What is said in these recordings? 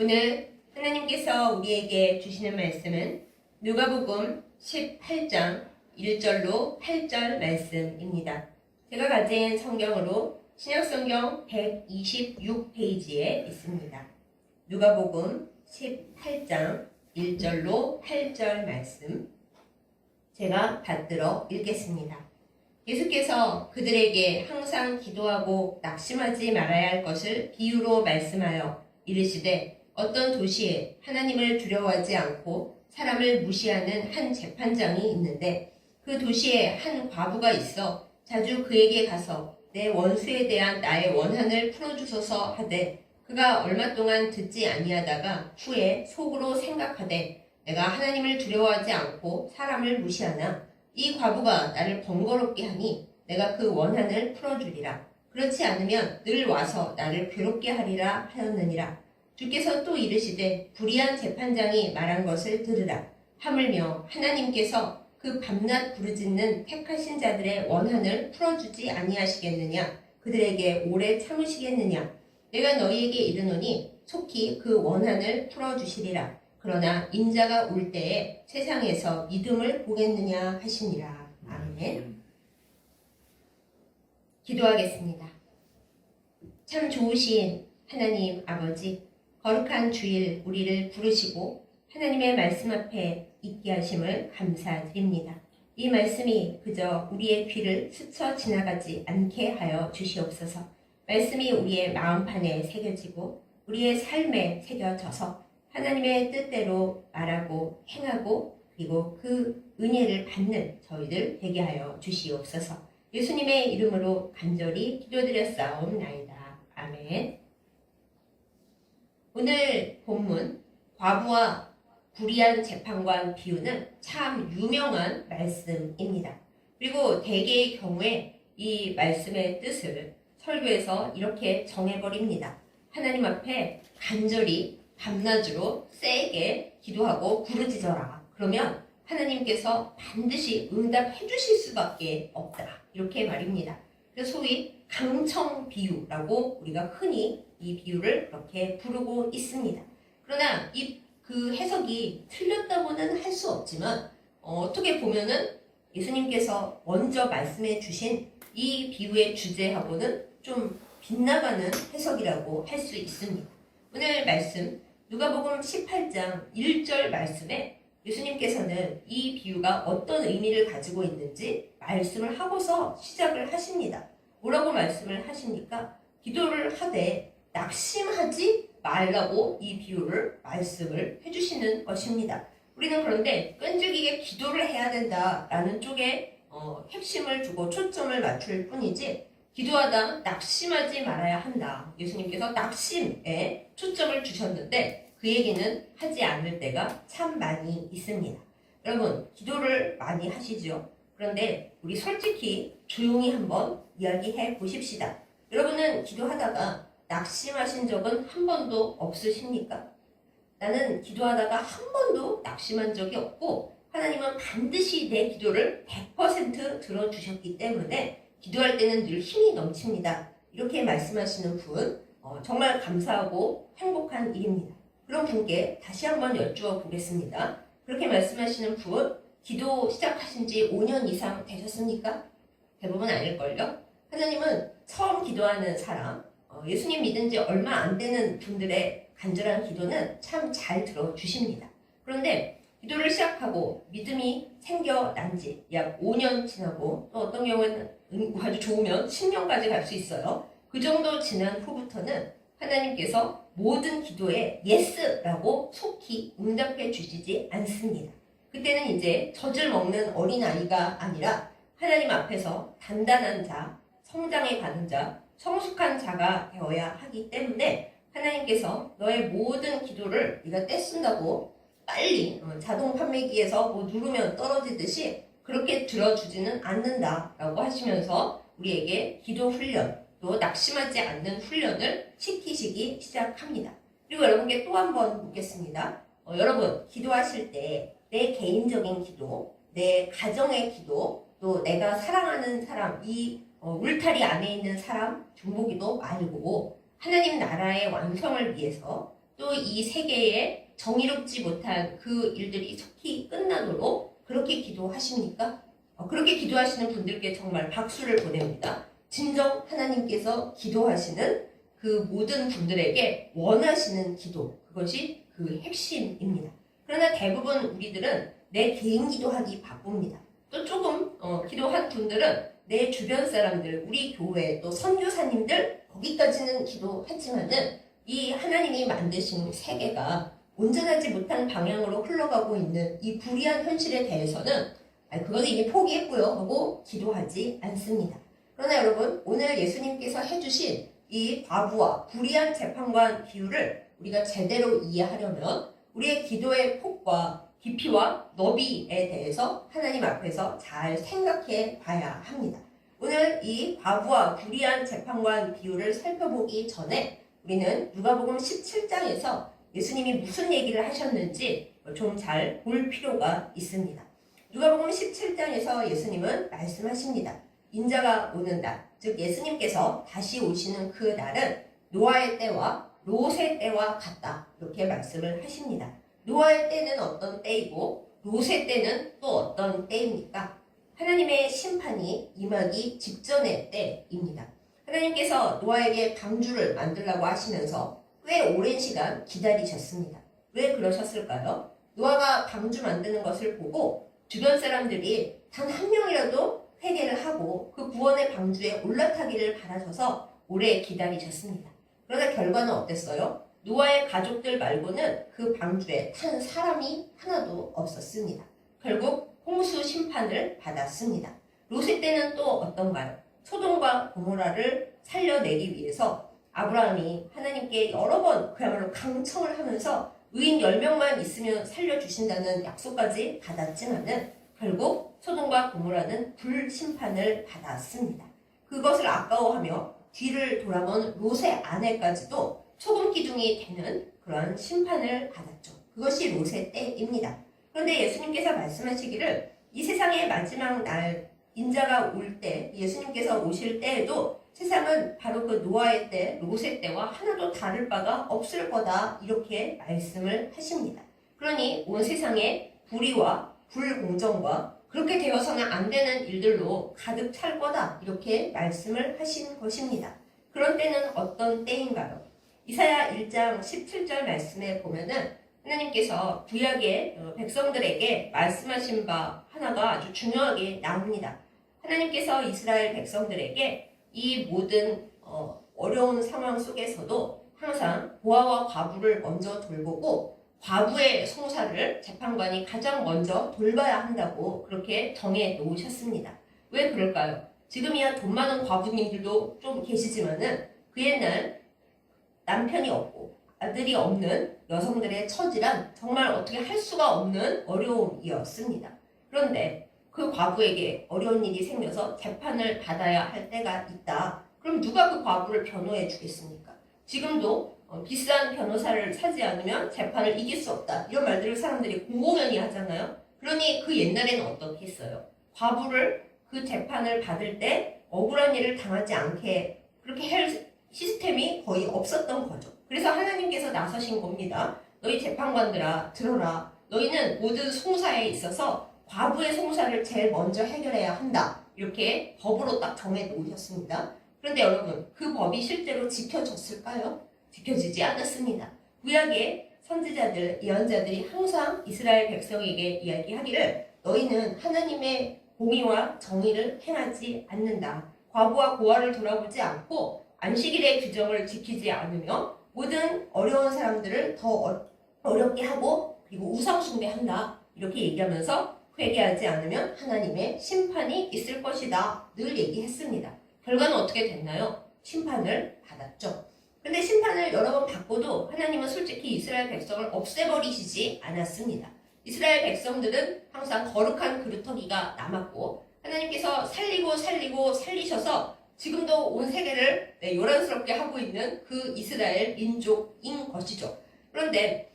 오늘 하나님께서 우리에게 주시는 말씀은 누가복음 18장 1절로 8절 말씀입니다. 제가 가진 성경으로 신약성경 126페이지에 있습니다. 누가복음 18장 1절로 8절 말씀 제가 받들어 읽겠습니다. 예수께서 그들에게 항상 기도하고 낙심하지 말아야 할 것을 비유로 말씀하여 이르시되 어떤 도시에 하나님을 두려워하지 않고 사람을 무시하는 한 재판장이 있는데 그 도시에 한 과부가 있어 자주 그에게 가서 내 원수에 대한 나의 원한을 풀어주소서 하되 그가 얼마 동안 듣지 아니하다가 후에 속으로 생각하되 내가 하나님을 두려워하지 않고 사람을 무시하나 이 과부가 나를 번거롭게 하니 내가 그 원한을 풀어주리라. 그렇지 않으면 늘 와서 나를 괴롭게 하리라 하였느니라. 주께서 또 이르시되 불의한 재판장이 말한 것을 들으라. 하물며 하나님께서 그 밤낮 부르짖는 택하신 자들의 원한을 풀어주지 아니하시겠느냐. 그들에게 오래 참으시겠느냐. 내가 너희에게 이르노니 속히 그 원한을 풀어주시리라. 그러나 인자가 올 때에 세상에서 믿음을 보겠느냐 하시니라. 아멘. 기도하겠습니다. 참 좋으신 하나님 아버지, 거룩한 주일 우리를 부르시고 하나님의 말씀 앞에 있게 하심을 감사드립니다. 이 말씀이 그저 우리의 귀를 스쳐 지나가지 않게 하여 주시옵소서. 말씀이 우리의 마음판에 새겨지고 우리의 삶에 새겨져서 하나님의 뜻대로 말하고 행하고 그리고 그 은혜를 받는 저희들 되게 하여 주시옵소서. 예수님의 이름으로 간절히 기도드렸사옵나이다. 아멘. 오늘 본문 과부와 불의한 재판관 비유는 참 유명한 말씀입니다. 그리고 대개의 경우에 이 말씀의 뜻을 설교에서 이렇게 정해버립니다. 하나님 앞에 간절히 밤낮으로 세게 기도하고 부르짖어라. 그러면 하나님께서 반드시 응답해 주실 수밖에 없다. 이렇게 말입니다. 그래서 소위 강청 비유라고 우리가 흔히 이 비유를 그렇게 부르고 있습니다. 그러나 그 해석이 틀렸다고는 할 수 없지만 어떻게 보면은 예수님께서 먼저 말씀해 주신 이 비유의 주제하고는 좀 빗나가는 해석이라고 할 수 있습니다. 오늘 말씀 누가복음 18장 1절 말씀에 예수님께서는 이 비유가 어떤 의미를 가지고 있는지 말씀을 하고서 시작을 하십니다. 뭐라고 말씀을 하십니까? 기도를 하되 낙심하지 말라고 이 비유를 말씀을 해주시는 것입니다. 우리는 그런데 끈질기게 기도를 해야 된다라는 쪽에 핵심을 두고 초점을 맞출 뿐이지 기도하다 낙심하지 말아야 한다. 예수님께서 낙심에 초점을 주셨는데 그 얘기는 하지 않을 때가 참 많이 있습니다. 여러분, 기도를 많이 하시죠? 그런데 우리 솔직히 조용히 한번 이야기해 보십시다. 여러분은 기도하다가 낙심하신 적은 한 번도 없으십니까? 나는 기도하다가 한 번도 낙심한 적이 없고 하나님은 반드시 내 기도를 100% 들어주셨기 때문에 기도할 때는 늘 힘이 넘칩니다. 이렇게 말씀하시는 분 정말 감사하고 행복한 일입니다. 그런 분께 다시 한번 여쭈어 보겠습니다. 그렇게 말씀하시는 분 기도 시작하신 지 5년 이상 되셨습니까? 대부분 아닐걸요? 하나님은 처음 기도하는 사람, 예수님 믿은 지 얼마 안 되는 분들의 간절한 기도는 참 잘 들어주십니다. 그런데 기도를 시작하고 믿음이 생겨난 지 약 5년 지나고 또 어떤 경우에는 아주 좋으면 10년까지 갈 수 있어요. 그 정도 지난 후부터는 하나님께서 모든 기도에 예스라고 속히 응답해 주시지 않습니다. 그때는 이제 젖을 먹는 어린아이가 아니라 하나님 앞에서 단단한 자, 성장해 가는 자, 성숙한 자가 되어야 하기 때문에 하나님께서 너의 모든 기도를 네가 떼쓴다고 빨리 자동 판매기에서 뭐 누르면 떨어지듯이 그렇게 들어주지는 않는다라고 하시면서 우리에게 기도 훈련, 또 낙심하지 않는 훈련을 시키시기 시작합니다. 그리고 여러분께 또 한 번 묻겠습니다. 여러분, 기도하실 때 내 개인적인 기도, 내 가정의 기도, 또 내가 사랑하는 사람, 이 울타리 안에 있는 사람 중보기도 말고 하나님 나라의 완성을 위해서 또 이 세계에 정의롭지 못한 그 일들이 속히 끝나도록 그렇게 기도하십니까? 그렇게 기도하시는 분들께 정말 박수를 보냅니다. 진정 하나님께서 기도하시는 그 모든 분들에게 원하시는 기도, 그것이 그 핵심입니다. 그러나 대부분 우리들은 내 개인 기도하기 바쁩니다. 또 조금 기도한 분들은 내 주변 사람들, 우리 교회, 또 선교사님들 거기까지는 기도했지만은 이 하나님이 만드신 세계가 온전하지 못한 방향으로 흘러가고 있는 이 불의한 현실에 대해서는 그거는 이미 포기했고요 하고 기도하지 않습니다. 그러나 여러분, 오늘 예수님께서 해주신 이 과부와 불의한 재판관 비유를 우리가 제대로 이해하려면 우리의 기도의 폭과 깊이와 너비에 대해서 하나님 앞에서 잘 생각해 봐야 합니다. 오늘 이 과부와 불의한 재판관 비유를 살펴보기 전에 우리는 누가복음 17장에서 예수님이 무슨 얘기를 하셨는지 좀 잘 볼 필요가 있습니다. 누가복음 17장에서 예수님은 말씀하십니다. 인자가 오는 날, 즉 예수님께서 다시 오시는 그 날은 노아의 때와 롯의 때와 같다. 이렇게 말씀을 하십니다. 노아의 때는 어떤 때이고 롯의 때는 또 어떤 때입니까? 하나님의 심판이 임하기 직전의 때입니다. 하나님께서 노아에게 방주를 만들라고 하시면서 꽤 오랜 시간 기다리셨습니다. 왜 그러셨을까요? 노아가 방주 만드는 것을 보고 주변 사람들이 단 한 명이라도 회개를 하고 그 구원의 방주에 올라타기를 바라셔서 오래 기다리셨습니다. 그러나 결과는 어땠어요? 노아의 가족들 말고는 그 방주에 탄 사람이 하나도 없었습니다. 결국 홍수 심판을 받았습니다. 롯의 때는 또 어떤가요? 소돔과 고모라를 살려내기 위해서 아브라함이 하나님께 여러 번 그야말로 강청을 하면서 의인 10명만 있으면 살려주신다는 약속까지 받았지만은 결국 소돔과 고모라는 불심판을 받았습니다. 그것을 아까워하며 뒤를 돌아본 롯의 아내까지도 소금 기둥이 되는 그런 심판을 받았죠. 그것이 롯의 때입니다. 그런데 예수님께서 말씀하시기를 이 세상의 마지막 날 인자가 올 때, 예수님께서 오실 때에도 세상은 바로 그 노아의 때, 롯의 때와 하나도 다를 바가 없을 거다 이렇게 말씀을 하십니다. 그러니 온 세상에 불의와 불공정과 그렇게 되어서는 안 되는 일들로 가득 찰 거다 이렇게 말씀을 하신 것입니다. 그런 때는 어떤 때인가요? 이사야 1장 17절 말씀에 보면은 하나님께서 구약의 백성들에게 말씀하신 바 하나가 아주 중요하게 나옵니다. 하나님께서 이스라엘 백성들에게 이 모든 어려운 상황 속에서도 항상 고아와 과부를 먼저 돌보고 과부의 송사를 재판관이 가장 먼저 돌봐야 한다고 그렇게 정해 놓으셨습니다. 왜 그럴까요? 지금이야 돈 많은 과부님들도 좀 계시지만은 그 옛날 남편이 없고 아들이 없는 여성들의 처지란 정말 어떻게 할 수가 없는 어려움이었습니다. 그런데 그 과부에게 어려운 일이 생겨서 재판을 받아야 할 때가 있다. 그럼 누가 그 과부를 변호해 주겠습니까? 지금도 비싼 변호사를 사지 않으면 재판을 이길 수 없다. 이런 말들을 사람들이 공공연히 하잖아요. 그러니 그 옛날에는 어떻게 했어요? 과부를 그 재판을 받을 때 억울한 일을 당하지 않게 그렇게 할 시스템이 거의 없었던 거죠. 그래서 하나님께서 나서신 겁니다. 너희 재판관들아 들어라. 너희는 모든 송사에 있어서 과부의 송사를 제일 먼저 해결해야 한다. 이렇게 법으로 딱 정해 놓으셨습니다. 그런데 여러분, 그 법이 실제로 지켜졌을까요? 지켜지지 않았습니다. 구약의 선지자들, 예언자들이 항상 이스라엘 백성에게 이야기하기를 너희는 하나님의 공의와 정의를 행하지 않는다. 과부와 고아를 돌아보지 않고 안식일의 규정을 지키지 않으며 모든 어려운 사람들을 더 어렵게 하고 그리고 우상숭배한다. 이렇게 얘기하면서 회개하지 않으면 하나님의 심판이 있을 것이다. 늘 얘기했습니다. 결과는 어떻게 됐나요? 심판을 받았죠. 근데 심판을 여러 번 받고도 하나님은 솔직히 이스라엘 백성을 없애버리시지 않았습니다. 이스라엘 백성들은 항상 거룩한 그루터기가 남았고 하나님께서 살리고 살리셔서 지금도 온 세계를 요란스럽게 하고 있는 그 이스라엘 민족인 것이죠. 그런데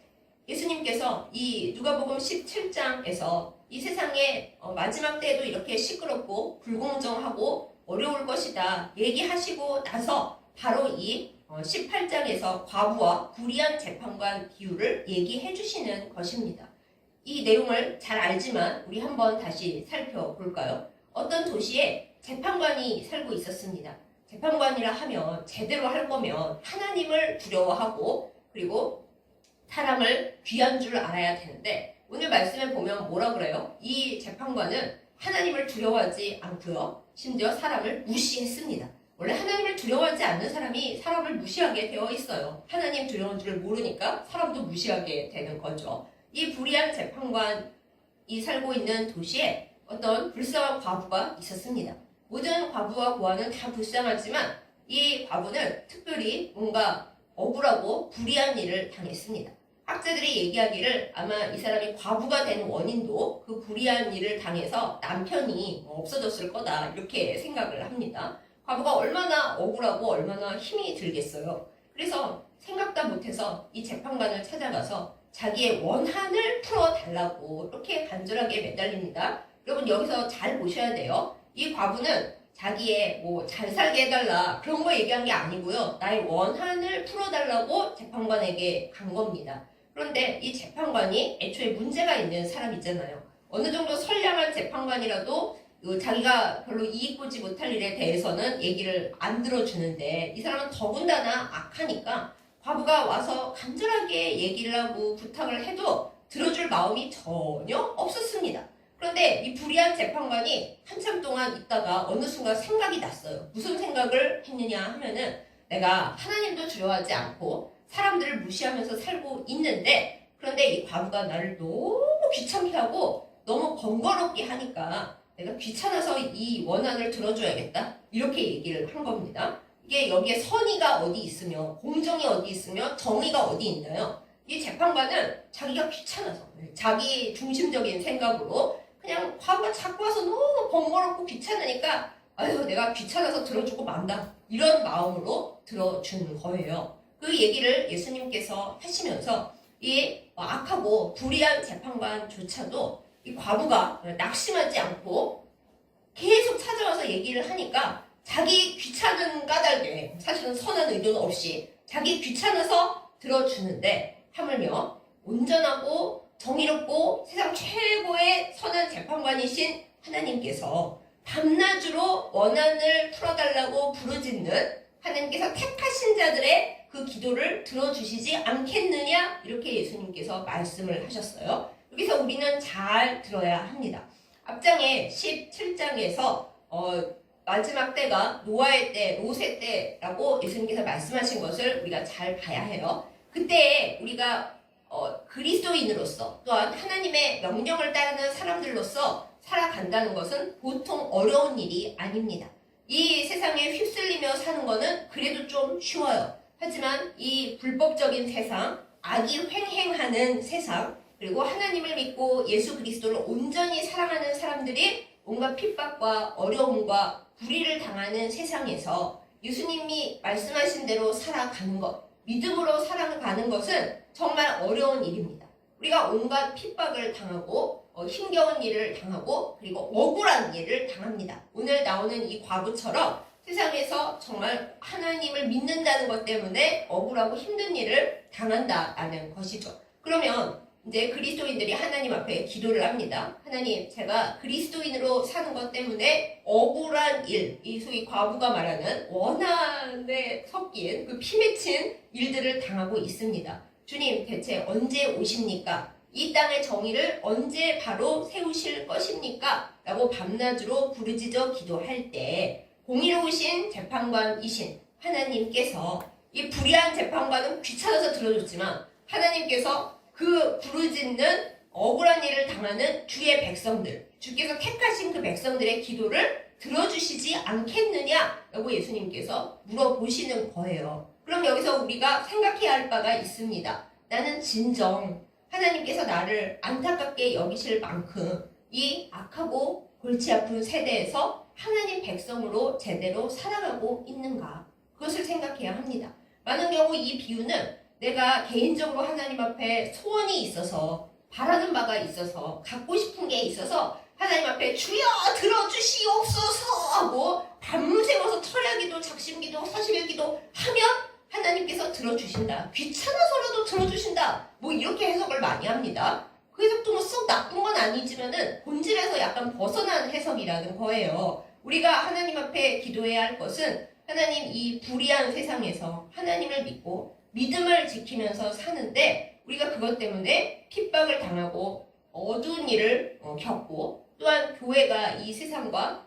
예수님께서 이 누가복음 17장에서 이 세상의 마지막 때에도 이렇게 시끄럽고 불공정하고 어려울 것이다 얘기하시고 나서 바로 이 18장에서 과부와 불의한 재판관 비유를 얘기해 주시는 것입니다. 이 내용을 잘 알지만 우리 한번 다시 살펴볼까요? 어떤 도시에 재판관이 살고 있었습니다. 재판관이라 하면 제대로 할 거면 하나님을 두려워하고 그리고 사람을 귀한 줄 알아야 되는데 오늘 말씀에 보면 뭐라 그래요? 이 재판관은 하나님을 두려워하지 않고요. 심지어 사람을 무시했습니다. 원래 하나님을 두려워하지 않는 사람이 사람을 무시하게 되어 있어요. 하나님 두려운 줄 모르니까 사람도 무시하게 되는 거죠. 이 불의한 재판관이 살고 있는 도시에 어떤 불쌍한 과부가 있었습니다. 모든 과부와 고아는 다 불쌍하지만 이 과부는 특별히 뭔가 억울하고 불의한 일을 당했습니다. 학자들이 얘기하기를 아마 이 사람이 과부가 된 원인도 그 불의한 일을 당해서 남편이 없어졌을 거다 이렇게 생각을 합니다. 과부가 얼마나 억울하고 얼마나 힘이 들겠어요. 그래서 생각도 못해서 이 재판관을 찾아가서 자기의 원한을 풀어달라고 이렇게 간절하게 매달립니다. 여러분 여기서 잘 보셔야 돼요. 이 과부는 자기의 잘 살게 해달라 그런 거 얘기한 게 아니고요. 나의 원한을 풀어달라고 재판관에게 간 겁니다. 그런데 이 재판관이 애초에 문제가 있는 사람이잖아요. 어느 정도 선량한 재판관이라도 자기가 별로 이익 보지 못할 일에 대해서는 얘기를 안 들어주는데 이 사람은 더군다나 악하니까 과부가 와서 간절하게 얘기를 하고 부탁을 해도 들어줄 마음이 전혀 없었습니다. 그런데 이 불의한 재판관이 한참 동안 있다가 어느 순간 생각이 났어요. 무슨 생각을 했느냐 하면은 내가 하나님도 두려워하지 않고 사람들을 무시하면서 살고 있는데 그런데 이 과부가 나를 너무 귀찮게 하고 너무 번거롭게 하니까 내가 귀찮아서 이 원한을 들어줘야겠다 이렇게 얘기를 한 겁니다. 이게 여기에 선의가 어디 있으며 공정이 어디 있으며 정의가 어디 있나요? 이 재판관은 자기가 귀찮아서 자기 중심적인 생각으로 그냥 과부가 자꾸 와서 너무 번거롭고 귀찮으니까 아유 내가 귀찮아서 들어주고 만다 이런 마음으로 들어준 거예요. 그 얘기를 예수님께서 하시면서 이 악하고 불의한 재판관조차도 이 과부가 낙심하지 않고 계속 찾아와서 얘기를 하니까 자기 귀찮은 까닭에 사실은 선한 의도는 없이 자기 귀찮아서 들어주는데 하물며 온전하고 정의롭고 세상 최고의 선한 재판관이신 하나님께서 밤낮으로 원한을 풀어달라고 부르짖는 하나님께서 택하신 자들의 그 기도를 들어주시지 않겠느냐 이렇게 예수님께서 말씀을 하셨어요. 여기서 우리는 잘 들어야 합니다. 앞장에 17장에서 마지막 때가 노아의 때, 롯의 때라고 예수님께서 말씀하신 것을 우리가 잘 봐야 해요. 그때 우리가 그리스도인으로서 또한 하나님의 명령을 따르는 사람들로서 살아간다는 것은 보통 어려운 일이 아닙니다. 이 세상에 휩쓸리며 사는 것은 그래도 좀 쉬워요. 하지만 이 불법적인 세상, 악이 횡행하는 세상, 그리고 하나님을 믿고 예수 그리스도를 온전히 사랑하는 사람들이 온갖 핍박과 어려움과 불의를 당하는 세상에서 예수님이 말씀하신 대로 살아가는 것, 믿음으로 살아가는 것은 정말 어려운 일입니다. 우리가 온갖 핍박을 당하고 힘겨운 일을 당하고 그리고 억울한 일을 당합니다. 오늘 나오는 이 과부처럼 세상에서 정말 하나님을 믿는다는 것 때문에 억울하고 힘든 일을 당한다라는 것이죠. 그러면 이제 그리스도인들이 하나님 앞에 기도를 합니다. 하나님, 제가 그리스도인으로 사는 것 때문에 억울한 일, 이 소위 과부가 말하는 원한에 섞인 그 피 맺힌 일들을 당하고 있습니다. 주님, 대체 언제 오십니까? 이 땅의 정의를 언제 바로 세우실 것입니까? 라고 밤낮으로 부르짖어 기도할 때 공의로우신 재판관이신 하나님께서 이 불의한 재판관은 귀찮아서 들어줬지만 하나님께서 그 부르짖는 억울한 일을 당하는 주의 백성들, 주께서 택하신 그 백성들의 기도를 들어주시지 않겠느냐라고 예수님께서 물어보시는 거예요. 그럼 여기서 우리가 생각해야 할 바가 있습니다. 나는 진정 하나님께서 나를 안타깝게 여기실 만큼 이 악하고 골치 아픈 세대에서 하나님 백성으로 제대로 살아가고 있는가? 그것을 생각해야 합니다. 많은 경우 이 비유는 내가 개인적으로 하나님 앞에 소원이 있어서 바라는 바가 있어서 갖고 싶은 게 있어서 하나님 앞에 주여 들어주시옵소서 하고 밤새워서 철야기도 작심기도 사십일기도 하면 하나님께서 들어주신다. 귀찮아서라도 들어주신다. 뭐 이렇게 해석을 많이 합니다. 그 해석도 뭐 썩 나쁜 건 아니지만은 본질에서 약간 벗어난 해석이라는 거예요. 우리가 하나님 앞에 기도해야 할 것은 하나님 이 불의한 세상에서 하나님을 믿고 믿음을 지키면서 사는데 우리가 그것 때문에 핍박을 당하고 어두운 일을 겪고 또한 교회가 이 세상과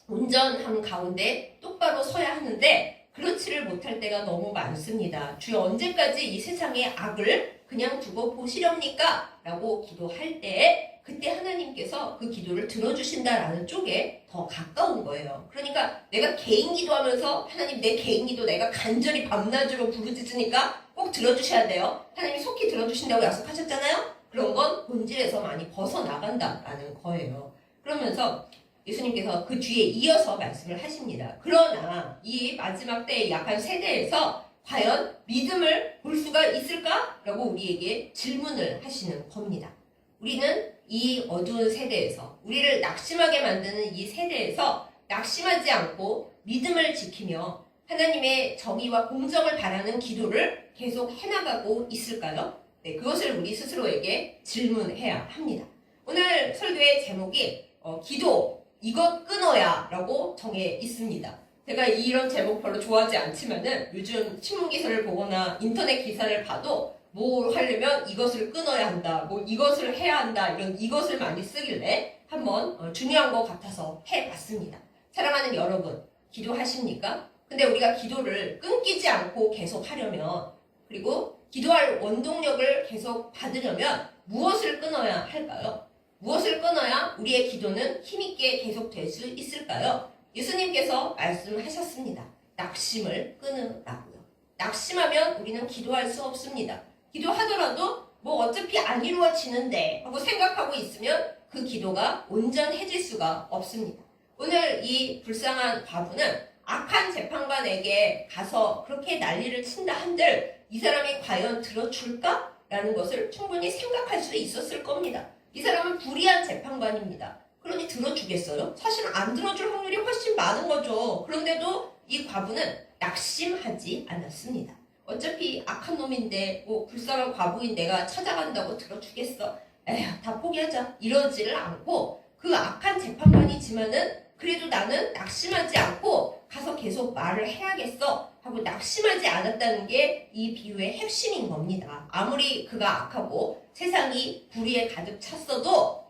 온전함 가운데 똑바로 서야 하는데 그렇지를 못할 때가 너무 많습니다. 주여 언제까지 이 세상의 악을 그냥 두고 보시렵니까? 라고 기도할 때 그때 하나님께서 그 기도를 들어주신다라는 쪽에 더 가까운 거예요. 그러니까 내가 개인 기도하면서 하나님 내 개인 기도 내가 간절히 밤낮으로 부르짖으니까 꼭 들어주셔야 돼요. 하나님이 속히 들어주신다고 약속하셨잖아요. 그런 건 본질에서 많이 벗어나간다라는 거예요. 그러면서 예수님께서 그 뒤에 이어서 말씀을 하십니다. 그러나 이 마지막 때의 약한 세대에서 과연 믿음을 볼 수가 있을까? 라고 우리에게 질문을 하시는 겁니다. 우리는 이 어두운 세대에서 우리를 낙심하게 만드는 이 세대에서 낙심하지 않고 믿음을 지키며 하나님의 정의와 공정을 바라는 기도를 계속 해나가고 있을까요? 네, 그것을 우리 스스로에게 질문해야 합니다. 오늘 설교의 제목이 기도 이것 끊어야 라고 정해 있습니다. 제가 이런 제목 별로 좋아하지 않지만은 요즘 신문기사를 보거나 인터넷 기사를 봐도 뭘 하려면 이것을 끊어야 한다, 뭐 이것을 해야 한다, 이런 이것을 많이 쓰길래 한번 중요한 것 같아서 해봤습니다. 사랑하는 여러분, 기도하십니까? 근데 우리가 기도를 끊기지 않고 계속 하려면 그리고 기도할 원동력을 계속 받으려면 무엇을 끊어야 할까요? 무엇을 끊어야 우리의 기도는 힘있게 계속될 수 있을까요? 예수님께서 말씀하셨습니다. 낙심을 끊으라고요. 낙심하면 우리는 기도할 수 없습니다. 기도하더라도 뭐 어차피 안 이루어지는데 하고 생각하고 있으면 그 기도가 온전해질 수가 없습니다. 오늘 이 불쌍한 과부는 악한 재판관에게 가서 그렇게 난리를 친다 한들 이 사람이 과연 들어줄까? 라는 것을 충분히 생각할 수 있었을 겁니다. 이 사람은 불의한 재판관입니다. 그러니 들어주겠어요? 사실은 안 들어줄 확률이 훨씬 많은 거죠. 그런데도 이 과부는 낙심하지 않았습니다. 어차피 악한 놈인데 뭐 불쌍한 과부인 내가 찾아간다고 들어주겠어. 에휴 다 포기하자. 이러지를 않고 그 악한 재판관이지만은 그래도 나는 낙심하지 않고 가서 계속 말을 해야겠어 하고 낙심하지 않았다는 게 이 비유의 핵심인 겁니다. 아무리 그가 악하고 세상이 불의에 가득 찼어도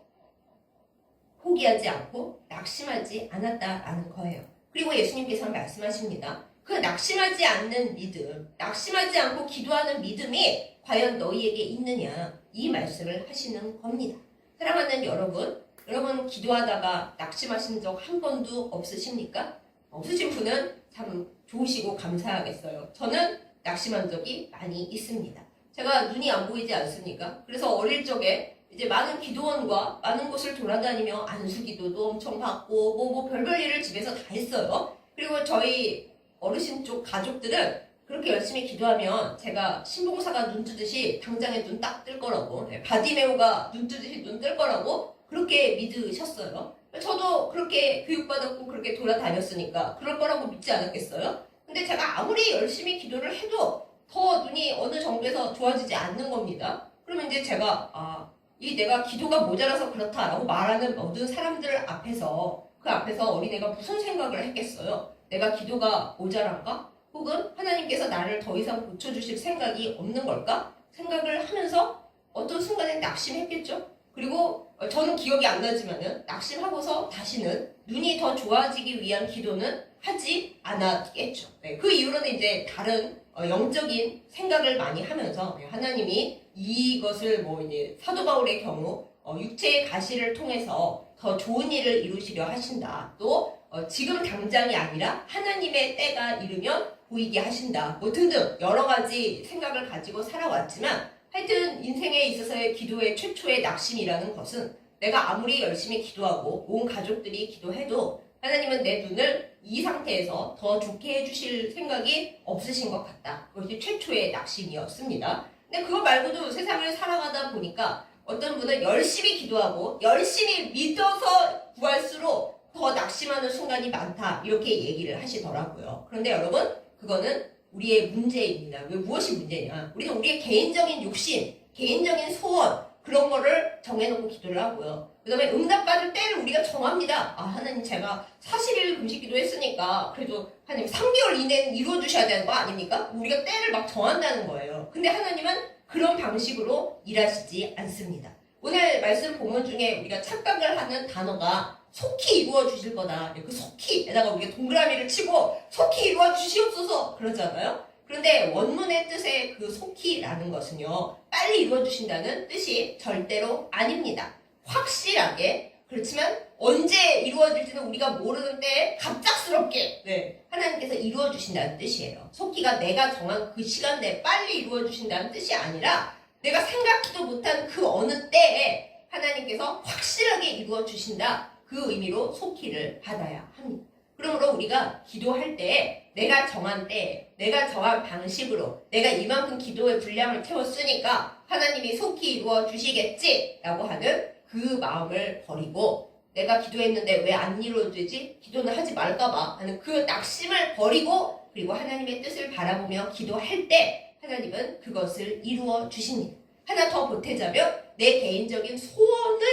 포기하지 않고 낙심하지 않았다라는 거예요. 그리고 예수님께서는 말씀하십니다. 그 낙심하지 않는 믿음, 낙심하지 않고 기도하는 믿음이 과연 너희에게 있느냐 이 말씀을 하시는 겁니다. 사랑하는 여러분, 여러분 기도하다가 낙심하신 적 한 번도 없으십니까? 없으신 분은 참 좋으시고 감사하겠어요. 저는 낙심한 적이 많이 있습니다. 제가 눈이 안 보이지 않습니까? 그래서 어릴 적에 이제 많은 기도원과 많은 곳을 돌아다니며 안수기도도 엄청 받고 뭐 별별 일을 집에서 다 했어요. 그리고 저희 어르신 쪽 가족들은 그렇게 열심히 기도하면 제가 신봉사가 눈 뜨듯이 당장에 눈 딱 뜰 거라고, 바디메오가 눈 뜨듯이 눈 뜰 거라고 그렇게 믿으셨어요. 저도 그렇게 교육받았고 그렇게 돌아다녔으니까 그럴 거라고 믿지 않았겠어요? 근데 제가 아무리 열심히 기도를 해도 더 눈이 어느 정도에서 좋아지지 않는 겁니다. 그러면 이제 제가 이 내가 기도가 모자라서 그렇다라고 말하는 모든 사람들 앞에서 그 앞에서 어린애가 무슨 생각을 했겠어요? 내가 기도가 모자란가? 혹은 하나님께서 나를 더 이상 고쳐주실 생각이 없는 걸까? 생각을 하면서 어떤 순간에 낙심했겠죠? 그리고 저는 기억이 안 나지만은 낙심하고서 다시는 눈이 더 좋아지기 위한 기도는 하지 않았겠죠. 네, 그 이후로는 이제 다른 영적인 생각을 많이 하면서 하나님이 이것을 뭐 이제 사도 바울의 경우 육체의 가시를 통해서 더 좋은 일을 이루시려 하신다. 또 지금 당장이 아니라 하나님의 때가 이르면 보이게 하신다. 뭐 등등 여러 가지 생각을 가지고 살아왔지만 하여튼 인생에 있어서의 기도의 최초의 낙심이라는 것은 내가 아무리 열심히 기도하고 온 가족들이 기도해도 하나님은 내 눈을 이 상태에서 더 좋게 해주실 생각이 없으신 것 같다. 그것이 최초의 낙심이었습니다. 근데 그거 말고도 세상을 살아가다 보니까 어떤 분은 열심히 기도하고 열심히 믿어서 구할수록 더 낙심하는 순간이 많다. 이렇게 얘기를 하시더라고요. 그런데 여러분, 그거는 우리의 문제입니다. 왜 무엇이 문제냐? 우리는 우리의 개인적인 욕심, 개인적인 소원 그런 거를 정해놓고 기도를 하고요. 그 다음에 응답받을 때를 우리가 정합니다. 아, 하나님 제가 40일 금식 기도했으니까 그래도 하나님 3개월 이내는 이루어주셔야 되는 거 아닙니까? 우리가 때를 막 정한다는 거예요. 근데 하나님은 그런 방식으로 일하시지 않습니다. 오늘 말씀 본문 중에 우리가 착각을 하는 단어가 속히 이루어 주실 거다. 그 속히에다가 우리가 동그라미를 치고 속히 이루어 주시옵소서 그러잖아요. 그런데 원문의 뜻의 그 속히라는 것은요, 빨리 이루어 주신다는 뜻이 절대로 아닙니다. 확실하게, 그렇지만 언제 이루어질지는 우리가 모르는 때에 갑작스럽게 하나님께서 이루어 주신다는 뜻이에요. 속히가 내가 정한 그 시간 내에 빨리 이루어 주신다는 뜻이 아니라 내가 생각지도 못한 그 어느 때에 하나님께서 확실하게 이루어 주신다. 그 의미로 속히를 받아야 합니다. 그러므로 우리가 기도할 때 내가 정한 때, 내가 정한 방식으로 내가 이만큼 기도의 분량을 채웠으니까 하나님이 속히 이루어 주시겠지 라고 하는 그 마음을 버리고 내가 기도했는데 왜 안 이루어지지? 기도는 하지 말까봐 하는 그 낙심을 버리고 그리고 하나님의 뜻을 바라보며 기도할 때 하나님은 그것을 이루어 주십니다. 하나 더 보태자면 내 개인적인 소원을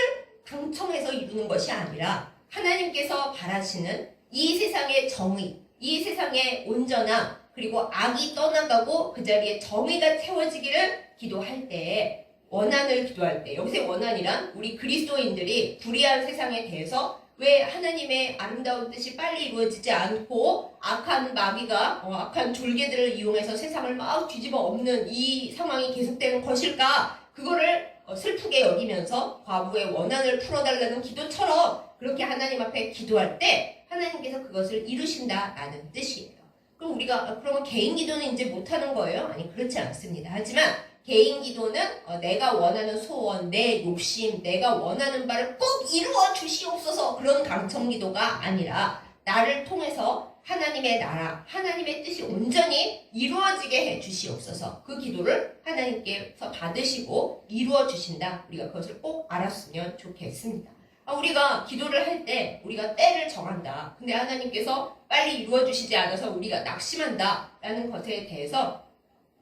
강청해서 이루는 것이 아니라 하나님께서 바라시는 이 세상의 정의, 이 세상의 온전함, 그리고 악이 떠나가고 그 자리에 정의가 채워지기를 기도할 때, 원한을 기도할 때, 여기서 원한이란 우리 그리스도인들이 불의한 세상에 대해서 왜 하나님의 아름다운 뜻이 빨리 이루어지지 않고 악한 마귀가 악한 졸개들을 이용해서 세상을 막 뒤집어 엎는 이 상황이 계속되는 것일까? 그거를 슬프게 여기면서 과부의 원한을 풀어달라는 기도처럼 그렇게 하나님 앞에 기도할 때 하나님께서 그것을 이루신다라는 뜻이에요. 그럼 우리가 그러면 개인 기도는 이제 못하는 거예요? 아니, 그렇지 않습니다. 하지만 개인 기도는 내가 원하는 소원, 내 욕심, 내가 원하는 바를 꼭 이루어 주시옵소서 그런 강청 기도가 아니라 나를 통해서 하나님의 나라, 하나님의 뜻이 온전히 이루어지게 해 주시옵소서. 그 기도를 하나님께서 받으시고 이루어 주신다. 우리가 그것을 꼭 알았으면 좋겠습니다. 우리가 기도를 할 때 우리가 때를 정한다. 근데 하나님께서 빨리 이루어 주시지 않아서 우리가 낙심한다 라는 것에 대해서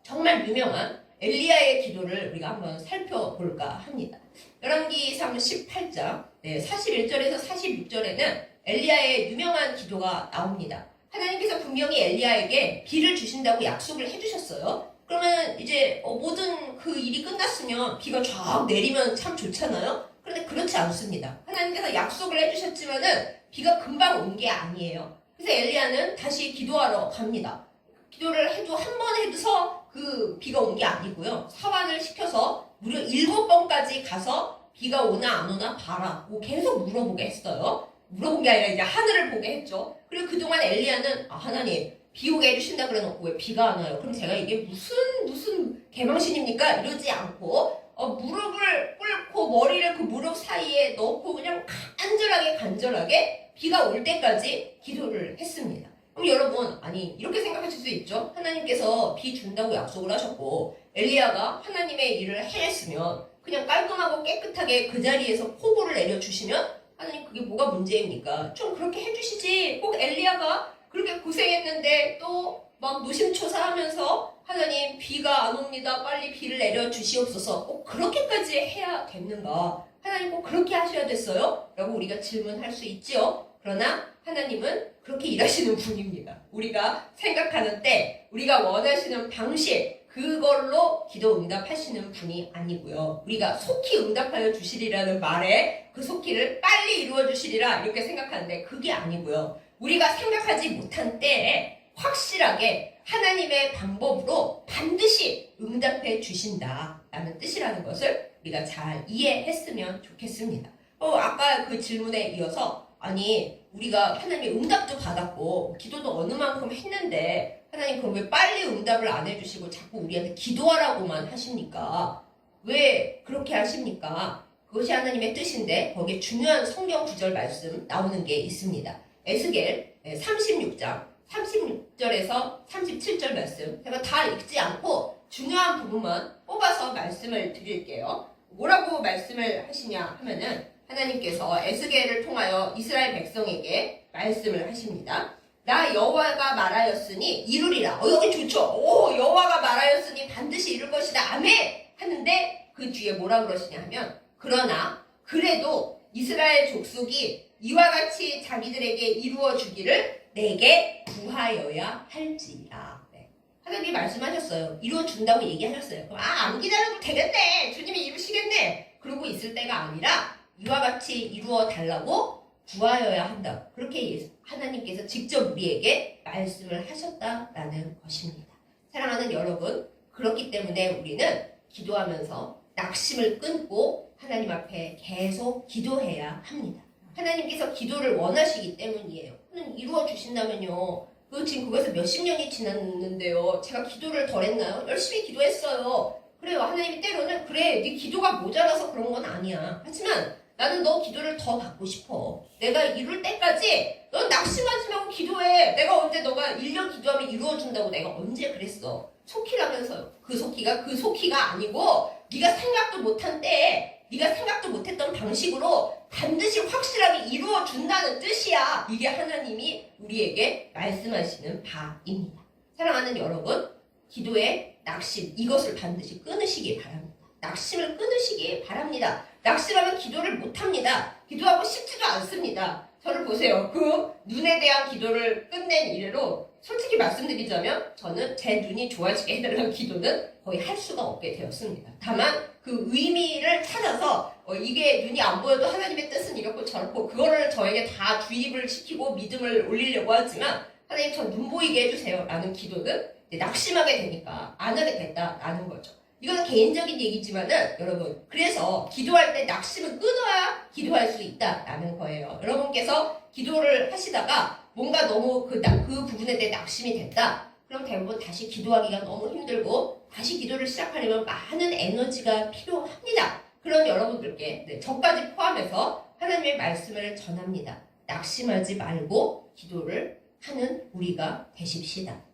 정말 유명한 엘리야의 기도를 우리가 한번 살펴볼까 합니다. 열왕기상 18장 41절에서 46절에는 엘리야의 유명한 기도가 나옵니다. 하나님께서 분명히 엘리야에게 비를 주신다고 약속을 해주셨어요. 그러면 이제 모든 그 일이 끝났으면 비가 쫙 내리면 참 좋잖아요. 그런데 그렇지 않습니다. 하나님께서 약속을 해주셨지만은 비가 금방 온 게 아니에요. 그래서 엘리야는 다시 기도하러 갑니다. 기도를 해도 한 번 해도서 그 비가 온 게 아니고요. 사환을 시켜서 무려 7번까지 가서 비가 오나 안 오나 봐라. 계속 물어보게 했어요. 물어본 게 아니라 이제 하늘을 보게 했죠. 그리고 그동안 엘리야는 하나님 비 오게 해주신다 그래놓고 왜 비가 안 와요? 그럼 제가 이게 무슨 개망신입니까? 이러지 않고 무릎을 꿇고 머리를 그 무릎 사이에 넣고 그냥 간절하게 비가 올 때까지 기도를 했습니다. 그럼 여러분, 아니 이렇게 생각하실 수 있죠? 하나님께서 비 준다고 약속을 하셨고 엘리야가 하나님의 일을 해냈으면 그냥 깔끔하고 깨끗하게 그 자리에서 폭우를 내려주시면 하나님 그게 뭐가 문제입니까? 좀 그렇게 해주시지. 꼭 엘리야가 그렇게 고생했는데 또 막 노심초사하면서 하나님 비가 안 옵니다. 빨리 비를 내려주시옵소서. 꼭 그렇게까지 해야 됐는가? 하나님 꼭 그렇게 하셔야 됐어요? 라고 우리가 질문할 수 있지요. 그러나 하나님은 그렇게 일하시는 분입니다. 우리가 생각하는 때, 우리가 원하시는 방식, 그걸로 기도 응답하시는 분이 아니고요. 우리가 속히 응답하여 주시리라는 말에 그 속히를 빨리 이루어 주시리라 이렇게 생각하는데 그게 아니고요. 우리가 생각하지 못한 때에 확실하게 하나님의 방법으로 반드시 응답해 주신다라는 뜻이라는 것을 우리가 잘 이해했으면 좋겠습니다. 아까 그 질문에 이어서 아니 우리가 하나님의 응답도 받았고 기도도 어느 만큼 했는데 하나님 그럼 왜 빨리 응답을 안 해주시고 자꾸 우리한테 기도하라고만 하십니까? 왜 그렇게 하십니까? 그것이 하나님의 뜻인데 거기에 중요한 성경 구절 말씀 나오는 게 있습니다. 에스겔 36장 36절에서 37절 말씀 제가 다 읽지 않고 중요한 부분만 뽑아서 말씀을 드릴게요. 뭐라고 말씀을 하시냐 하면은 하나님께서 에스겔을 통하여 이스라엘 백성에게 말씀을 하십니다. 나 여호와가 말하였으니 이루리라. 여기 좋죠. 오, 여호와가 말하였으니 반드시 이룰 것이다. 아멘. 하는데 그 뒤에 뭐라 그러시냐 하면 그러나 그래도 이스라엘 족속이 이와 같이 자기들에게 이루어 주기를 내게 구하여야 할지라. 네. 하나님이 말씀하셨어요. 이루어 준다고 얘기하셨어요. 안 기다려도 되겠네. 주님이 이루시겠네. 그러고 있을 때가 아니라 이와 같이 이루어 달라고 구하여야 한다. 그렇게 하나님께서 직접 우리에게 말씀을 하셨다라는 것입니다. 사랑하는 여러분, 그렇기 때문에 우리는 기도하면서 낙심을 끊고 하나님 앞에 계속 기도해야 합니다. 하나님께서 기도를 원하시기 때문이에요. 이루어 주신다면요. 지금 그것에서 몇십 년이 지났는데요. 제가 기도를 덜 했나요? 열심히 기도했어요. 그래요. 하나님이 때로는 그래, 네 기도가 모자라서 그런 건 아니야. 하지만 나는 너 기도를 더 받고 싶어. 내가 이룰 때까지 넌 낙심하지 말고 기도해. 내가 언제 너가 1년 기도하면 이루어준다고 내가 언제 그랬어. 속히라면서요. 그 속히가 아니고 네가 생각도 못한 때에 네가 생각도 못했던 방식으로 반드시 확실하게 이루어준다는 뜻이야. 이게 하나님이 우리에게 말씀하시는 바입니다. 사랑하는 여러분, 기도의 낙심, 이것을 반드시 끊으시기 바랍니다. 낙심을 끊으시기 바랍니다. 낙심하면 기도를 못합니다. 기도하고 싶지도 않습니다. 저를 보세요. 그 눈에 대한 기도를 끝낸 이래로 솔직히 말씀드리자면 저는 제 눈이 좋아지게 해달라는 기도는 거의 할 수가 없게 되었습니다. 다만 그 의미를 찾아서 이게 눈이 안 보여도 하나님의 뜻은 이렇고 저렇고 그거를 저에게 다 주입을 시키고 믿음을 올리려고 하지만 하나님 저 눈 보이게 해주세요 라는 기도는 낙심하게 되니까 안 하게 됐다라는 거죠. 이건 개인적인 얘기지만은 여러분, 그래서 기도할 때 낙심은 끊어야 기도할 수 있다라는 거예요. 여러분께서 기도를 하시다가 뭔가 너무 그 부분에 대해 낙심이 됐다. 그럼 대부분 다시 기도하기가 너무 힘들고 다시 기도를 시작하려면 많은 에너지가 필요합니다. 그런 여러분들께 저까지 포함해서 하나님의 말씀을 전합니다. 낙심하지 말고 기도를 하는 우리가 되십시다.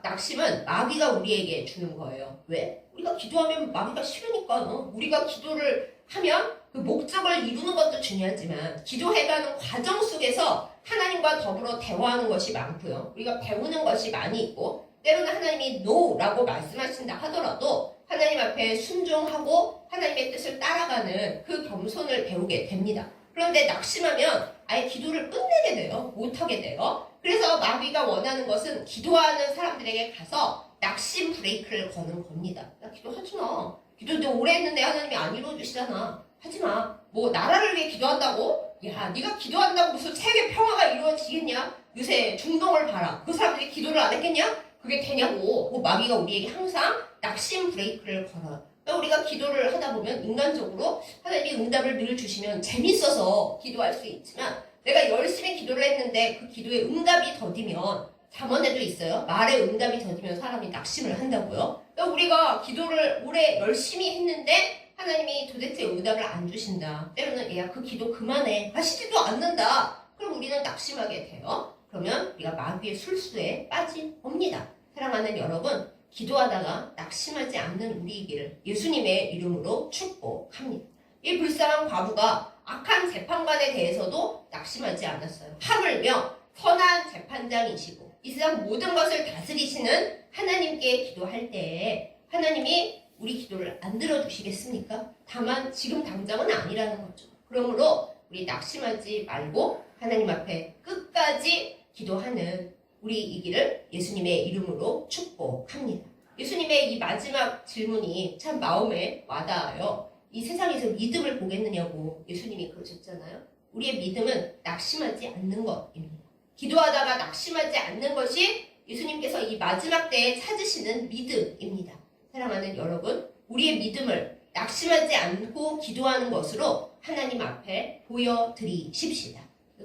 낙심은 마귀가 우리에게 주는 거예요. 왜? 우리가 기도하면 마귀가 싫으니까. 우리가 기도를 하면 그 목적을 이루는 것도 중요하지만 기도해가는 과정 속에서 하나님과 더불어 대화하는 것이 많고요. 우리가 배우는 것이 많이 있고 때로는 하나님이 NO라고 말씀하신다 하더라도 하나님 앞에 순종하고 하나님의 뜻을 따라가는 그 겸손을 배우게 됩니다. 그런데 낙심하면 아예 기도를 끝내게 돼요. 못하게 돼요. 그래서 마귀가 원하는 것은 기도하는 사람들에게 가서 낙심 브레이크를 거는 겁니다. 나 기도하지 마. 기도 오래 했는데 하나님이 안 이루어주시잖아. 하지 마. 뭐 나라를 위해 기도한다고? 야, 네가 기도한다고 무슨 세계 평화가 이루어지겠냐? 요새 중동을 봐라. 그 사람들이 기도를 안 했겠냐? 그게 되냐고. 마귀가 우리에게 항상 낙심 브레이크를 걸어요. 우리가 기도를 하다 보면 인간적으로 하나님이 응답을 늘 주시면 재밌어서 기도할 수 있지만 내가 열심히 기도를 했는데 그 기도에 응답이 더디면 잠언에도 있어요. 말에 응답이 더디면 사람이 낙심을 한다고요. 우리가 기도를 오래 열심히 했는데 하나님이 도대체 응답을 안 주신다. 때로는 야, 그 기도 그만해. 하시지도 않는다. 그럼 우리는 낙심하게 돼요. 그러면 우리가 마귀의 술수에 빠진 겁니다. 사랑하는 여러분, 기도하다가 낙심하지 않는 우리이기를 예수님의 이름으로 축복합니다. 이 불쌍한 과부가 악한 재판관에 대해서도 낙심하지 않았어요. 하물며 선한 재판장이시고 이 세상 모든 것을 다스리시는 하나님께 기도할 때에 하나님이 우리 기도를 안 들어주시겠습니까? 다만 지금 당장은 아니라는 거죠. 그러므로 우리 낙심하지 말고 하나님 앞에 끝까지 기도하는 우리이기를 예수님의 이름으로 축복합니다. 예수님의 이 마지막 질문이 참 마음에 와닿아요. 이 세상에서 믿음을 보겠느냐고 예수님이 그러셨잖아요. 우리의 믿음은 낙심하지 않는 것입니다. 기도하다가 낙심하지 않는 것이 예수님께서 이 마지막 때에 찾으시는 믿음입니다. 사랑하는 여러분, 우리의 믿음을 낙심하지 않고 기도하는 것으로 하나님 앞에 보여드리십시다.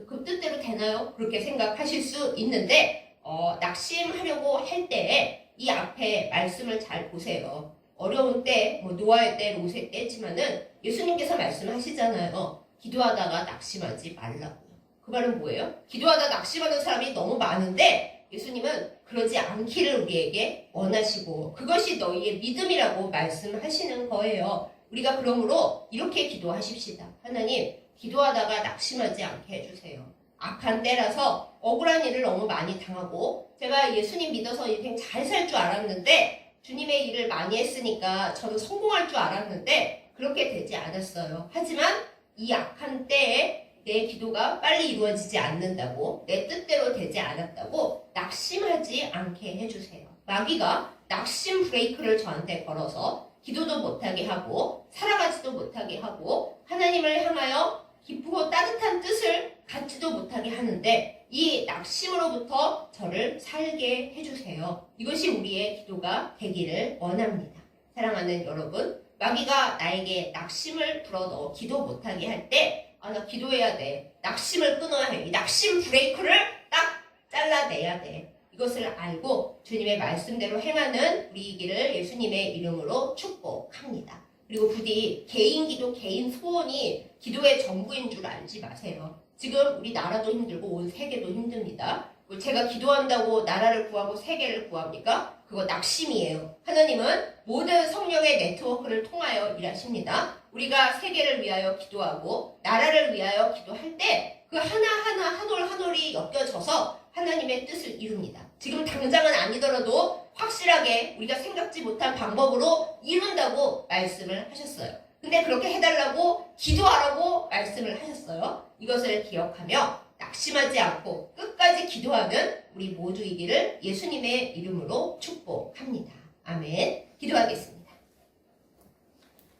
그 뜻대로 되나요? 그렇게 생각하실 수 있는데 낙심하려고 할 때에 이 앞에 말씀을 잘 보세요. 어려운 때, 노아의 때, 롯의 때지만은 예수님께서 말씀하시잖아요. 기도하다가 낙심하지 말라고요. 그 말은 뭐예요? 기도하다 낙심하는 사람이 너무 많은데 예수님은 그러지 않기를 우리에게 원하시고 그것이 너희의 믿음이라고 말씀하시는 거예요. 우리가 그러므로 이렇게 기도하십시다. 하나님, 기도하다가 낙심하지 않게 해주세요. 악한 때라서 억울한 일을 너무 많이 당하고 제가 예수님 믿어서 인생 잘 살 줄 알았는데 주님의 일을 많이 했으니까 저는 성공할 줄 알았는데 그렇게 되지 않았어요. 하지만 이 악한 때에 내 기도가 빨리 이루어지지 않는다고, 내 뜻대로 되지 않았다고 낙심하지 않게 해주세요. 마귀가 낙심 브레이크를 저한테 걸어서 기도도 못하게 하고 살아가지도 못하게 하고 하나님을 향하여 기쁘고 따뜻한 뜻을 갖지도 못하게 하는데 이 낙심으로부터 저를 살게 해주세요. 이것이 우리의 기도가 되기를 원합니다. 사랑하는 여러분, 마귀가 나에게 낙심을 불어넣어 기도 못하게 할 때 나 기도해야 돼. 낙심을 끊어야 해. 이 낙심 브레이크를 딱 잘라내야 돼. 이것을 알고 주님의 말씀대로 행하는 우리이기를 예수님의 이름으로 축복합니다. 그리고 부디 개인 기도, 개인 소원이 기도의 전부인 줄 알지 마세요. 지금 우리 나라도 힘들고 온 세계도 힘듭니다. 제가 기도한다고 나라를 구하고 세계를 구합니까? 그거 낙심이에요. 하나님은 모든 성령의 네트워크를 통하여 일하십니다. 우리가 세계를 위하여 기도하고 나라를 위하여 기도할 때 그 하나하나 한 올 이 엮여져서 하나님의 뜻을 이룹니다. 지금 당장은 아니더라도 확실하게 우리가 생각지 못한 방법으로 이룬다고 말씀을 하셨어요. 근데 그렇게 해달라고 기도하라고 말씀을 하셨어요. 이것을 기억하며 낙심하지 않고 끝까지 기도하는 우리 모두이기를 예수님의 이름으로 축복합니다. 아멘. 기도하겠습니다.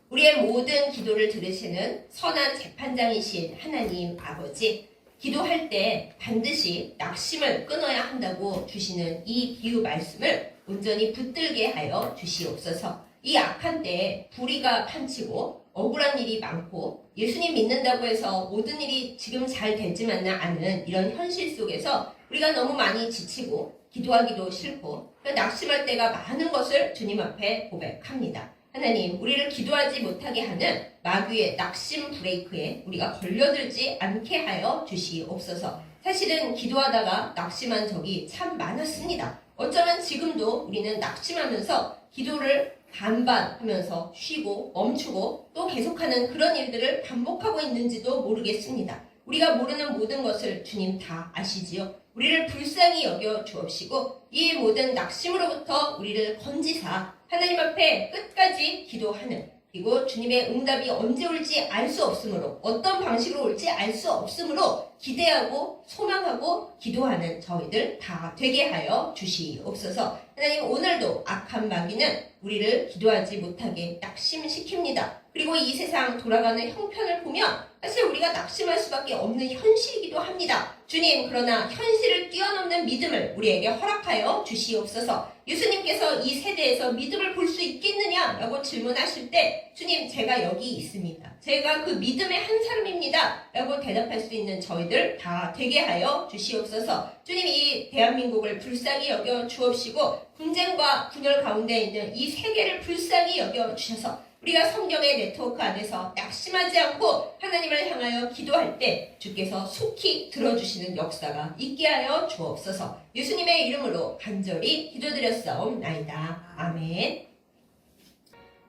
우리의 모든 기도를 들으시는 선한 재판장이신 하나님 아버지, 기도할 때 반드시 낙심을 끊어야 한다고 주시는 이 비유 말씀을 온전히 붙들게 하여 주시옵소서. 이 악한 때에 불의가 판치고 억울한 일이 많고 예수님 믿는다고 해서 모든 일이 지금 잘 되지만은 않은 이런 현실 속에서 우리가 너무 많이 지치고 기도하기도 싫고 낙심할 때가 많은 것을 주님 앞에 고백합니다. 하나님, 우리를 기도하지 못하게 하는 마귀의 낙심 브레이크에 우리가 걸려들지 않게 하여 주시옵소서. 사실은 기도하다가 낙심한 적이 참 많았습니다. 어쩌면 지금도 우리는 낙심하면서 기도를 반반하면서 쉬고 멈추고 또 계속하는 그런 일들을 반복하고 있는지도 모르겠습니다. 우리가 모르는 모든 것을 주님 다 아시지요. 우리를 불쌍히 여겨 주옵시고 이 모든 낙심으로부터 우리를 건지사 하나님 앞에 끝까지 기도하는, 그리고 주님의 응답이 언제 올지 알 수 없으므로, 어떤 방식으로 올지 알 수 없으므로 기대하고 소망하고 기도하는 저희들 다 되게 하여 주시옵소서. 하나님, 오늘도 악한 마귀는 우리를 기도하지 못하게 낙심시킵니다. 그리고 이 세상 돌아가는 형편을 보면 사실 우리가 낙심할 수밖에 없는 현실이기도 합니다. 주님, 그러나 현실을 뛰어넘는 믿음을 우리에게 허락하여 주시옵소서. 예수님께서 이 세대에서 믿음을 볼 수 있겠느냐라고 질문하실 때 주님, 제가 여기 있습니다. 제가 그 믿음의 한 사람입니다 라고 대답할 수 있는 저희들 다 되게 하여 주시옵소서. 주님, 이 대한민국을 불쌍히 여겨 주옵시고 분쟁과 분열 가운데 있는 이 세계를 불쌍히 여겨 주셔서 우리가 성경의 네트워크 안에서 낙심하지 않고 하나님을 향하여 기도할 때 주께서 속히 들어주시는 역사가 있게 하여 주옵소서. 예수님의 이름으로 간절히 기도드렸사옵나이다. 아멘.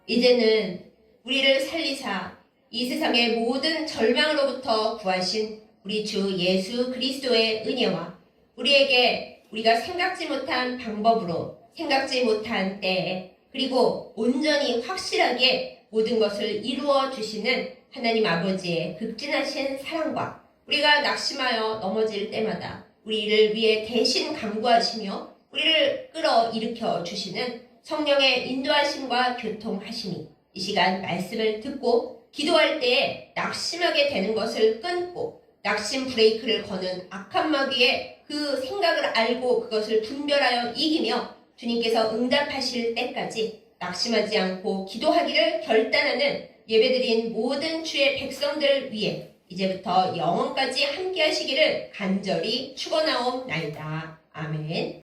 이제는 우리를 살리사 이 세상의 모든 절망으로부터 구하신 우리 주 예수 그리스도의 은혜와 우리에게 우리가 생각지 못한 방법으로 생각지 못한 때에 그리고 온전히 확실하게 모든 것을 이루어 주시는 하나님 아버지의 극진하신 사랑과 우리가 낙심하여 넘어질 때마다 우리를 위해 대신 간구하시며 우리를 끌어일으켜 주시는 성령의 인도하심과 교통하심이 이 시간 말씀을 듣고 기도할 때에 낙심하게 되는 것을 끊고 낙심 브레이크를 거는 악한 마귀의 그 생각을 알고 그것을 분별하여 이기며 주님께서 응답하실 때까지 낙심하지 않고 기도하기를 결단하는 예배드린 모든 주의 백성들 위해 이제부터 영원까지 함께 하시기를 간절히 축원하옵나이다. 아멘.